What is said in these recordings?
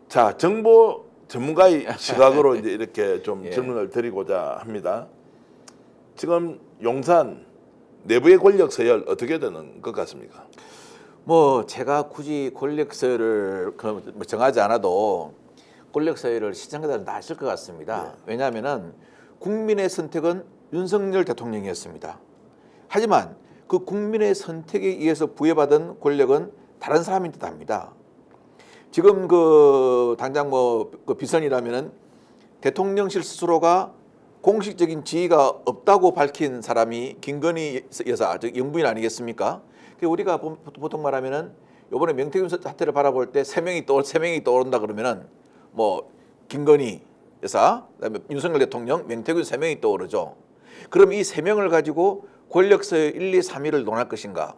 자, 정보 전문가의 시각으로 이제 이렇게 좀 예. 질문을 드리고자 합니다. 지금 용산 내부의 권력 서열 어떻게 되는 것 같습니까? 뭐 제가 굳이 권력 서열을 정하지 않아도 권력 서열을 시청자들은 다 아실 것 같습니다. 왜냐하면은 국민의 선택은 윤석열 대통령이었습니다. 하지만 그 국민의 선택에 의해서 부여받은 권력은 다른 사람인 듯합니다. 지금 그 당장 그 비선이라면은 대통령실 스스로가 공식적인 지위가 없다고 밝힌 사람이 김건희 여사, 즉 영부인 아니겠습니까? 우리가 보통 말하면은 이번에 명태균 사태를 바라볼 때 세 명이 떠오른다 그러면은 뭐 김건희 여사, 그다음에 윤석열 대통령, 명태균 세 명이 떠오르죠. 그럼 이 세 명을 가지고 권력 서열 1, 2, 3위를 논할 것인가?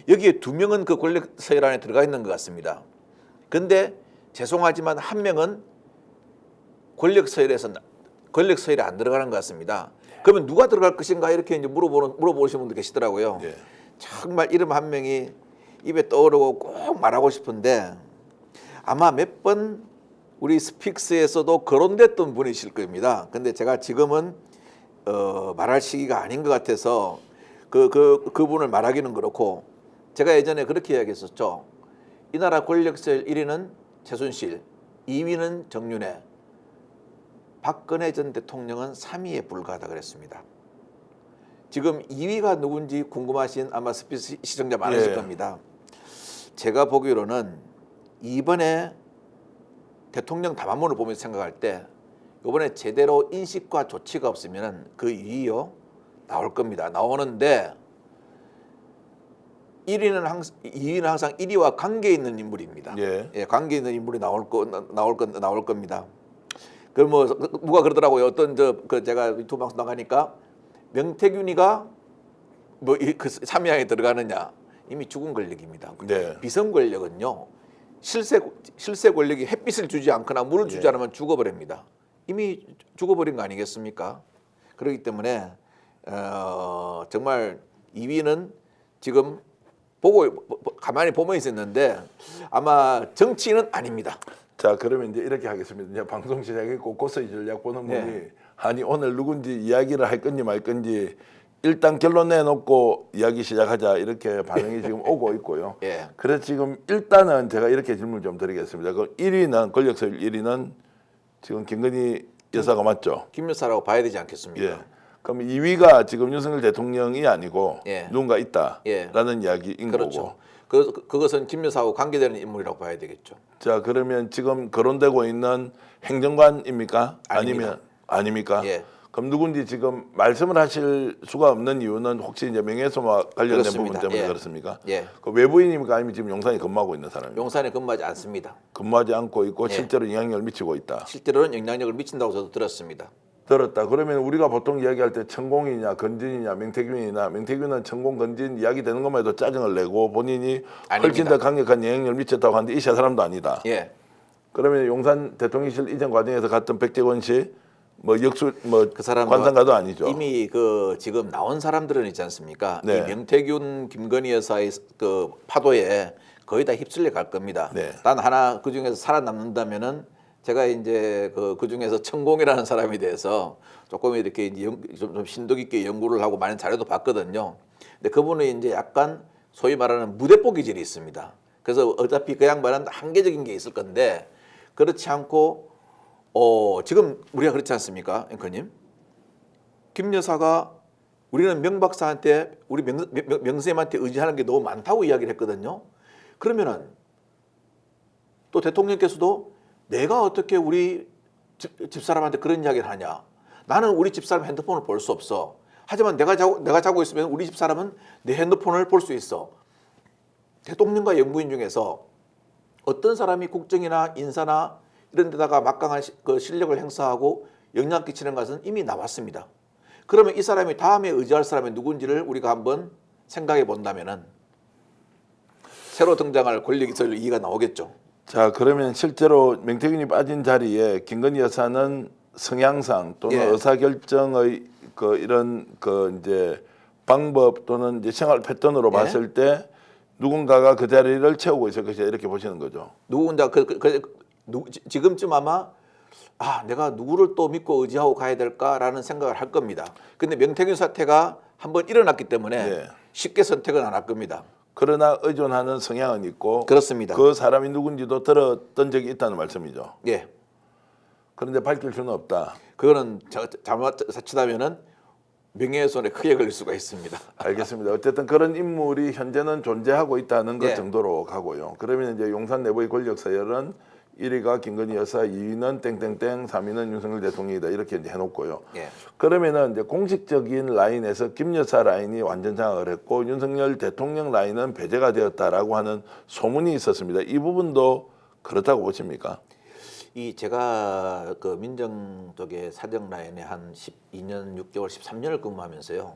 여기에 두 명은 그 권력 서열 안에 들어가 있는 것 같습니다. 근데 죄송하지만 한 명은 권력 서열에 안 들어가는 것 같습니다. 그러면 누가 들어갈 것인가 이렇게 이제 물어보시는 분도 계시더라고요. 예. 정말 이름 한 명이 입에 떠오르고 꼭 말하고 싶은데 아마 몇 번 우리 스픽스에서도 거론됐던 분이실 겁니다. 근데 제가 지금은 말할 시기가 아닌 것 같아서 그분을 말하기는 그렇고 제가 예전에 그렇게 이야기했었죠. 이 나라 권력서열 1위는 최순실, 2위는 정윤회, 박근혜 전 대통령은 3위에 불과하다 그랬습니다. 지금 2위가 누군지 궁금하신 아마 스피스 시청자 많으실 겁니다. 제가 보기로는 이번에 대통령 담화문을 보면서 생각할 때 이번에 제대로 인식과 조치가 없으면 그 2위요 나올 겁니다. 나오는데 2위는 항상 1위와 관계 있는 인물입니다. 예, 관계 있는 인물이 나올 겁니다. 그 뭐 누가 그러더라고요. 어떤 제가 유튜브 방송 나가니까 명태균이가 뭐 그 3위에 들어가느냐 이미 죽은 권력입니다. 네. 비선 권력은요 실세 권력이 햇빛을 주지 않거나 물을 주지 않으면 죽어버립니다. 이미 죽어버린 거 아니겠습니까? 그렇기 때문에 정말 2위는 지금 가만히 보면 있었는데 아마 정치인은 아닙니다. 자, 그러면 이제 이렇게 하겠습니다. 이제 방송 시작했고 고스의 전략 보는 분이 아니 오늘 누군지 이야기를 할 건지 말 건지 일단 결론 내놓고 이야기 시작하자 이렇게 반응이 지금 오고 있고요. 그래서 지금 일단은 제가 이렇게 질문 좀 드리겠습니다. 그 1위는 권력서열 1위는 지금 김건희 여사가 맞죠? 김 여사라고 봐야 되지 않겠습니까? 예. 그럼 2위가 지금 윤석열 대통령이 아니고 누군가 있다라는 이야기인 그렇죠. 거고. 그것은 김 여사하고 관계되는 인물이라고 봐야 되겠죠. 자, 그러면 지금 거론되고 있는 행정관입니까? 아니면 아닙니까? 그럼 누군지 지금 말씀을 하실 수가 없는 이유는 혹시 이제 명예훼손과 관련된 그렇습니다. 부분 때문에 그렇습니까? 예. 그 외부인입니까? 아니면 지금 용산에 근무하고 있는 사람입니까? 용산에 근무하지 않습니다. 근무하지 않고 있고 실제로 영향력을 미치고 있다. 실제로는 영향력을 미친다고 저도 들었습니다. 들었다. 그러면 우리가 보통 이야기할 때 천공이냐 건진이냐 명태균이냐 명태균은 천공 건진 이야기 되는 것만 해도 짜증을 내고 본인이 훨씬 더 강력한 영향력을 미쳤다고 하는데 이 사람도 아니다. 그러면 용산 대통령실 이전 과정에서 갔던 백재권 씨 뭐 역수 그 사람 관상가도 아니죠. 이미 지금 나온 사람들은 있지 않습니까? 이 명태균 김건희 여사의 그 파도에 거의 다 휩쓸려 갈 겁니다. 단 하나 그 중에서 살아남는다면은 제가 이제 그 중에서 천공이라는 사람에 대해서 조금 이렇게 좀 심도 깊게 연구를 하고 많은 자료도 봤거든요. 근데 그분은 이제 약간 소위 말하는 무대뽀 기질이 있습니다. 그래서 어차피 그 양반은 한계적인 게 있을 건데 그렇지 않고 지금 우리가 그렇지 않습니까, 앵커님? 김 여사가 우리는 명 박사한테 우리 명 선생님한테 의지하는 게 너무 많다고 이야기를 했거든요. 그러면은 또 대통령께서도 내가 어떻게 우리 집사람한테 그런 이야기를 하냐? 나는 우리 집사람 핸드폰을 볼 수 없어. 하지만 내가 자고 있으면 우리 집사람은 내 핸드폰을 볼 수 있어. 대통령과 영부인 중에서 어떤 사람이 국정이나 인사나 이런 데다가 막강한 그 실력을 행사하고 영향 끼치는 것은 이미 나왔습니다. 그러면 이 사람이 다음에 의지할 사람이 누군지를 우리가 한번 생각해 본다면은 새로 등장할 권력서열 2가 나오겠죠. 자, 그러면 실제로 명태균이 빠진 자리에 김건희 여사는 성향상 또는 의사결정의 그 이런 그 이제 방법 또는 이제 생활 패턴으로 봤을 때 누군가가 그 자리를 채우고 있을 것이다 이렇게 보시는 거죠. 누군가 지금쯤 아마 내가 누구를 또 믿고 의지하고 가야 될까라는 생각을 할 겁니다. 근데 명태균 사태가 한번 일어났기 때문에 네. 쉽게 선택은 안 할 겁니다. 그러나 의존하는 성향은 있고 그렇습니다. 그 사람이 누군지도 들었던 적이 있다는 말씀이죠. 예. 그런데 밝힐 수는 없다. 그거는 잘못 사치다면은 명예훼손에 크게 걸릴 수가 있습니다. 알겠습니다. 어쨌든 그런 인물이 현재는 존재하고 있다는 것 예. 정도로 가고요. 그러면 이제 용산 내부의 권력 서열은 1위가 김건희 여사, 2위는 땡땡땡, 3위는 윤석열 대통령이다 이렇게 이제 해놓고요. 예. 그러면은 이제 공식적인 라인에서 김 여사 라인이 완전 장악을 했고 윤석열 대통령 라인은 배제가 되었다라고 하는 소문이 있었습니다. 이 부분도 그렇다고 보십니까? 제가 그 민정 쪽의 사정 라인에 한 12년 6개월 13년을 근무하면서요.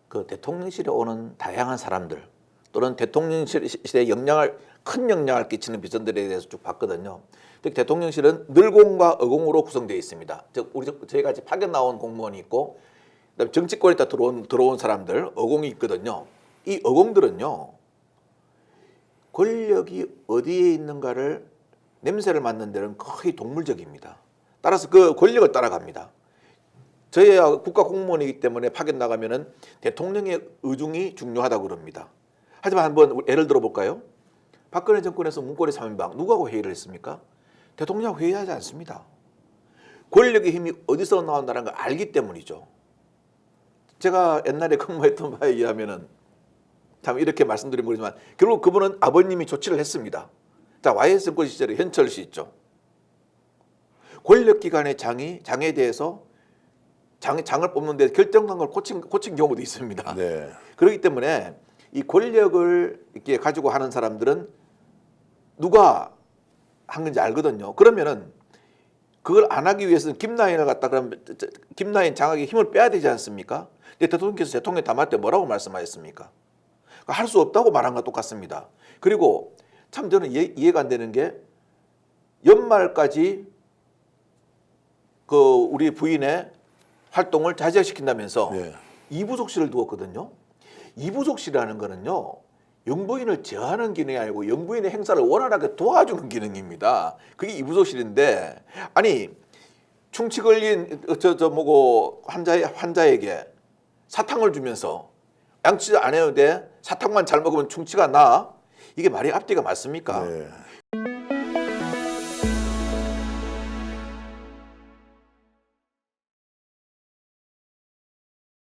그 대통령실에 오는 다양한 사람들 또는 대통령실에 큰 영향을 끼치는 비전들에 대해서 쭉 봤거든요. 특히 대통령실은 늘공과 어공으로 구성되어 있습니다. 즉 저희 같이 파견 나온 공무원이 있고 그다음에 정치권에 다 들어온 사람들 어공이 있거든요. 이 어공들은요. 권력이 어디에 있는가를 냄새를 맡는 데는 거의 동물적입니다. 따라서 그 권력을 따라갑니다. 저희야 국가 공무원이기 때문에 파견 나가면은 대통령의 의중이 중요하다고 그럽니다. 하지만 한번 예를 들어 볼까요? 박근혜 정권에서 문고리 3인방 누구하고 회의를 했습니까? 대통령하고 회의하지 않습니다. 권력의 힘이 어디서 나온다는 걸 알기 때문이죠. 제가 옛날에 근무했던 바에 의하면은 참 이렇게 말씀드리면 모르지만 결국 그분은 아버님이 조치를 했습니다. 자, YS 정권 시절에 현철 씨 있죠. 권력기관의 장에 대해서 장을 뽑는데 결정난 걸 고친 경우도 있습니다. 네. 그렇기 때문에 이 권력을 이렇게 가지고 하는 사람들은 누가 한 건지 알거든요. 그러면은 그걸 안 하기 위해서는 김라인을 갖다 그러면 김라인 장악에 힘을 빼야 되지 않습니까? 근데 대통령께서 대통령 담화 때 뭐라고 말씀하셨습니까? 할 수 없다고 말한 것 똑같습니다. 그리고 참 저는 이해가 안 되는 게 연말까지 그 우리 부인의 활동을 자제시킨다면서 네. 이부속실을 두었거든요. 이부속실이라는 거는요. 영부인을 제어하는 기능이 아니고 영부인의 행사를 원활하게 도와주는 기능입니다. 그게 이부속실인데 아니 충치 걸린 환자에게 사탕을 주면서 양치 안 해도 돼 사탕만 잘 먹으면 충치가 나 이게 말이 앞뒤가 맞습니까? 네.